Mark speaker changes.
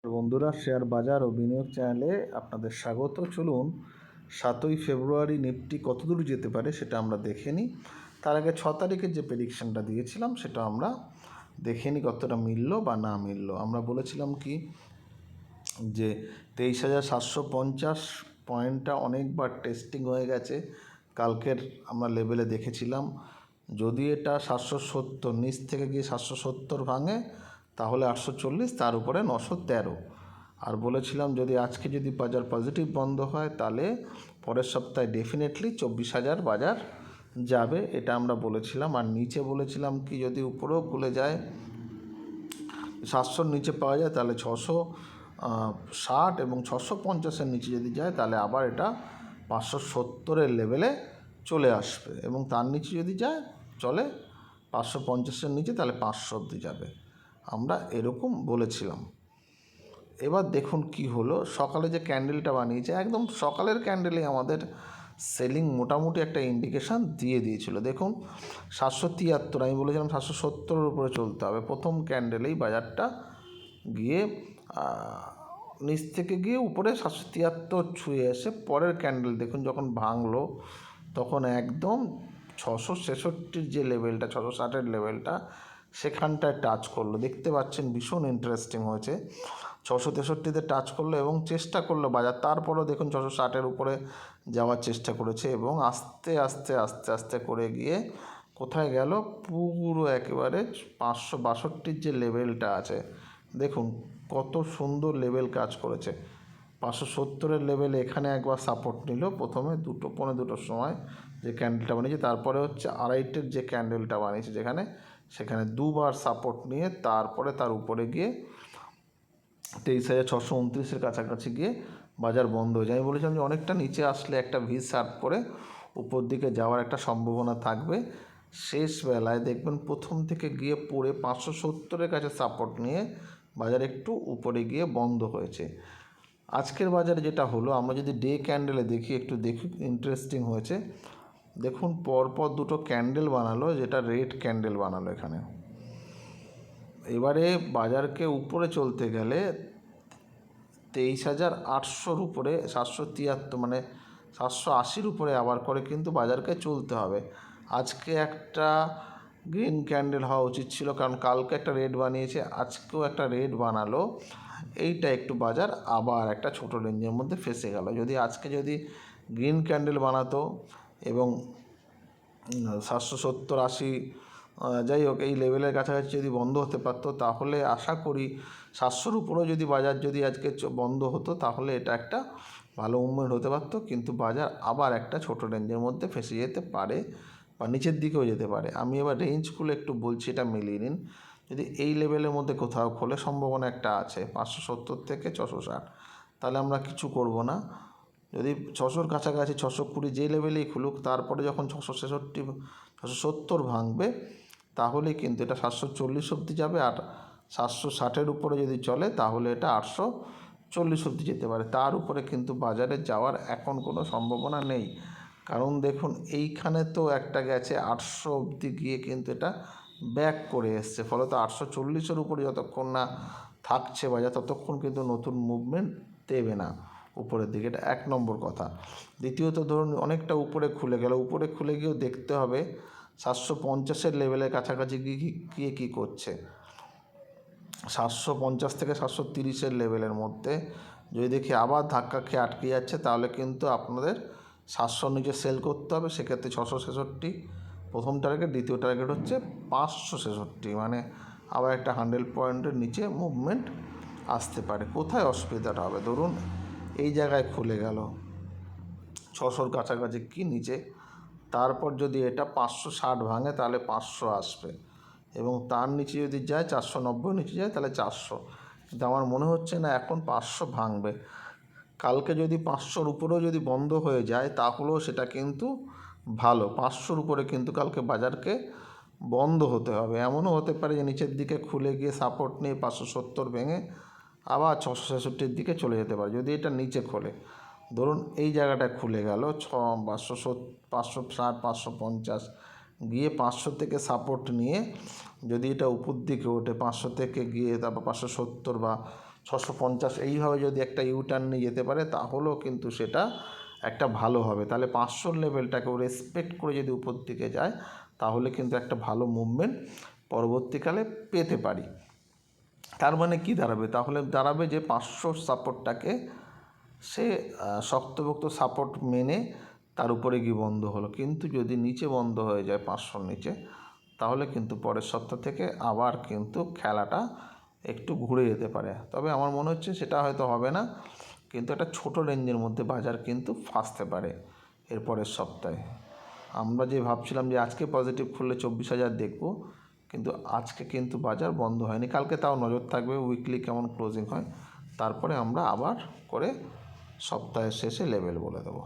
Speaker 1: বন্ধুরা, শেয়ার বাজার ও বিনিয়োগ চ্যানেলে আপনাদের স্বাগত। চলুন 7ই ফেব্রুয়ারি নিফটি কতদূর যেতে পারে সেটা আমরা দেখে নিই। তার আগে 6 তারিখের যে প্রেডিকশানটা দিয়েছিলাম সেটা আমরা দেখে নিই কতটা মিলল বা না মিলল। আমরা বলেছিলাম কি যে 23,750 পয়েন্টটা অনেকবার টেস্টিং হয়ে গেছে। কালকের আমরা লেভেলে দেখেছিলাম যদি এটা 770 নিচ থেকে গিয়ে 770 ভাঙে তাহলে 840, তার উপরে 913। আর বলেছিলাম যদি আজকে যদি বাজার পজিটিভ বন্ধ হয় তাহলে পরের সপ্তাহে ডেফিনেটলি 24,000 বাজার যাবে, এটা আমরা বলেছিলাম। আর নিচে বলেছিলাম কি যদি উপরেও খুলে যায় 700-র নিচে পাওয়া যায় তাহলে 660 এবং 650-এর নিচে যদি যায় তাহলে আবার এটা 570-এর লেভেলে চলে আসবে, এবং তার নিচে যদি যায় চলে 550-এর নিচে তাহলে 500 অবধি যাবে, আমরা এরকম বলেছিলাম। এবার দেখুন কি হলো, সকালে যে ক্যান্ডেলটা বানিয়েছে একদম সকালের ক্যান্ডেলে আমাদের সেলিং মোটামুটি একটা ইন্ডিকেশান দিয়ে দিয়েছিল। দেখুন 773, আমি বলেছিলাম 770-এর উপরে চলতে হবে। প্রথম ক্যান্ডেলেই বাজারটা গিয়ে নিচ থেকে গিয়ে উপরে 773 ছুঁয়ে এসে পরের ক্যান্ডেল দেখুন যখন ভাঙলো তখন একদম 666-র যে লেভেলটা, 660-এর লেভেলটা সেখানটায় টাচ করলো। দেখতে পাচ্ছেন ভীষণ ইন্টারেস্টিং হয়েছে। 663-তে টাচ করলো এবং চেষ্টা করলো বাজার, তারপরেও দেখুন 660-এর উপরে যাওয়ার চেষ্টা করেছে এবং আস্তে আস্তে আস্তে আস্তে করে গিয়ে কোথায় গেল, পুরো একেবারে 562-র যে লেভেলটা আছে দেখুন কত সুন্দর লেভেল কাজ করেছে। 570-এর লেভেলে এখানে একবার সাপোর্ট নিল প্রথমে 2:15-র সময় যে ক্যান্ডেলটা বানিয়েছে, তারপরে হচ্ছে 2:30-এর যে ক্যান্ডেলটা বানিয়েছে সেখানে দুবার সাপোর্ট নিয়ে তারপরে তার উপরে গিয়ে 23,629-এর কাছাকাছি গিয়ে বাজার বন্ধ হয়ে যায়। আমি বলেছিলাম যে অনেকটা নিচে আসলে একটা ভি শার্প করে উপর দিকে যাওয়ার একটা সম্ভাবনা থাকবে। শেষ বেলায় দেখবেন প্রথম থেকে গিয়ে পড়ে 570-এর কাছে সাপোর্ট নিয়ে বাজার একটু উপরে গিয়ে বন্ধ হয়েছে। আজকের বাজারে যেটা হলো, আমরা যদি ডে ক্যান্ডেলে দেখি ইন্টারেস্টিং হয়েছে। দেখুন পরপর দুটো ক্যান্ডেল বানালো, যেটা রেড ক্যান্ডেল বানালো এখানে। এবারে বাজারকে উপরে চলতে গেলে 23,800-র উপরে 773 মানে 780-র উপরে আবার করে কিন্তু বাজারকে চলতে হবে। আজকে একটা গ্রিন ক্যান্ডেল হওয়া উচিত ছিল, কারণ কালকে একটা রেড বানিয়েছে, আজকেও একটা রেড বানালো। এইটা একটু বাজার আবার একটা ছোট রেঞ্জের মধ্যে ফেসে গেল। যদি আজকে গ্রিন ক্যান্ডেল বানাতো এবং 770-80 যাই হোক এই লেভেলের কাছাকাছি যদি বন্ধ হতে পারতো তাহলে আশা করি 700-র উপরেও যদি বাজার আজকে বন্ধ হতো তাহলে এটা একটা ভালো মুভমেন্ট হতে পারতো। কিন্তু বাজার আবার একটা ছোট রেঞ্জের মধ্যে ফেসে যেতে পারে বা নিচের দিকেও যেতে পারে। আমি এবার রেঞ্জগুলো একটু বলছি, এটা মিলিয়ে নিন। যদি এই লেভেলের মধ্যে কোথাও খোলে, সম্ভাবনা একটা আছে 570 থেকে 660, তাহলে আমরা কিছু করব না। যদি 600-র কাছাকাছি 620 যে লেভেলেই খুলুক, তারপরে যখন 666 670 ভাঙবে তাহলে কিন্তু এটা 740 অবধি যাবে। আর 760-এর উপরে যদি চলে তাহলে এটা 840 অবধি যেতে পারে। তার উপরে কিন্তু বাজারে যাওয়ার এখন কোনো সম্ভাবনা নেই, কারণ দেখুন এইখানে তো একটা গেছে 800 অবধি গিয়ে কিন্তু এটা ব্যাক করে এসছে। ফলত 840-এর উপরে যতক্ষণ না থাকছে বাজার ততক্ষণ কিন্তু নতুন মুভমেন্ট দেবে না উপরের দিকে, এটা 1 নম্বর কথা। দ্বিতীয়ত ধরুন অনেকটা উপরে খুলে গেল, উপরে খুলে গিয়েও দেখতে হবে 750-এর লেভেলের কাছাকাছি গিয়ে কী করছে। 750 থেকে 730-এর লেভেলের মধ্যে যদি দেখি আবার ধাক্কা খেয়ে আটকে যাচ্ছে তাহলে কিন্তু আপনাদের 700-র নিচে সেল করতে হবে। সেক্ষেত্রে 666 প্রথম টার্গেট, দ্বিতীয় টার্গেট হচ্ছে 566, মানে আবার একটা 100 পয়েন্টের নিচে মুভমেন্ট আসতে পারে। কোথায় অসুবিধাটা হবে, ধরুন এই জায়গায় খুলে গেল 600-র কাছাকাছি কি নিচে, তারপর যদি এটা 560 ভাঙে তাহলে 500 আসবে, এবং তার নিচে যদি যায় 490 নিচে যায় তাহলে 400। কিন্তু আমার মনে হচ্ছে না এখন 500 ভাঙবে। কালকে যদি 500-র উপরেও যদি বন্ধ হয়ে যায় তাহলেও সেটা কিন্তু ভালো। 500-র উপরে কিন্তু কালকে বাজারকে বন্ধ হতে হবে। এমনও হতে পারে যে নিচের দিকে খুলে গিয়ে সাপোর্ট নিয়ে 570 ভেঙে আবার 666-র দিকে চলে যেতে পারে যদি এটা নিচে খোলে। ধরুন এই জায়গাটায় খুলে গেল 560 550 গিয়ে 500 থেকে সাপোর্ট নিয়ে যদি এটা উপর দিকে ওঠে 500 থেকে গিয়ে তারপর 570 বা 650 এইভাবে যদি একটা ইউটার্ন নিয়ে যেতে পারে তাহলেও কিন্তু সেটা একটা ভালো হবে। তাহলে 500 লেভেলটাকেও রেসপেক্ট করে যদি উপর দিকে যায় তাহলে কিন্তু একটা ভালো মুভমেন্ট পরবর্তীকালে পেতে পারি। তার মানে কি দাঁড়াবে? তাহলে দাঁড়াবে যে 500 সাপোর্টটাকে সে শক্তপোক্ত সাপোর্ট মেনে তার উপরে গিয়ে বন্ধ হলো, কিন্তু যদি নিচে বন্ধ হয়ে যায় 500 নিচে তাহলে কিন্তু পরের সপ্তাহ থেকে আবার কিন্তু খেলাটা একটু ঘুরে যেতে পারে। তবে আমার মনে হচ্ছে সেটা হয়তো হবে না, কিন্তু একটা ছোট রেঞ্জের মধ্যে বাজার কিন্তু ফাঁসতে পারে এর পরের সপ্তাহে। আমরা যে ভাবছিলাম যে আজকে পজিটিভ খুললে 24,000 দেখব, কিন্তু আজকে কিন্তু বাজার বন্ধ হয়নি। কালকে তাও নজর থাকবে উইকলি কেমন ক্লোজিং হয়, তারপরে আমরা আবার করে সপ্তাহের শেষে লেভেল বলে দেবো।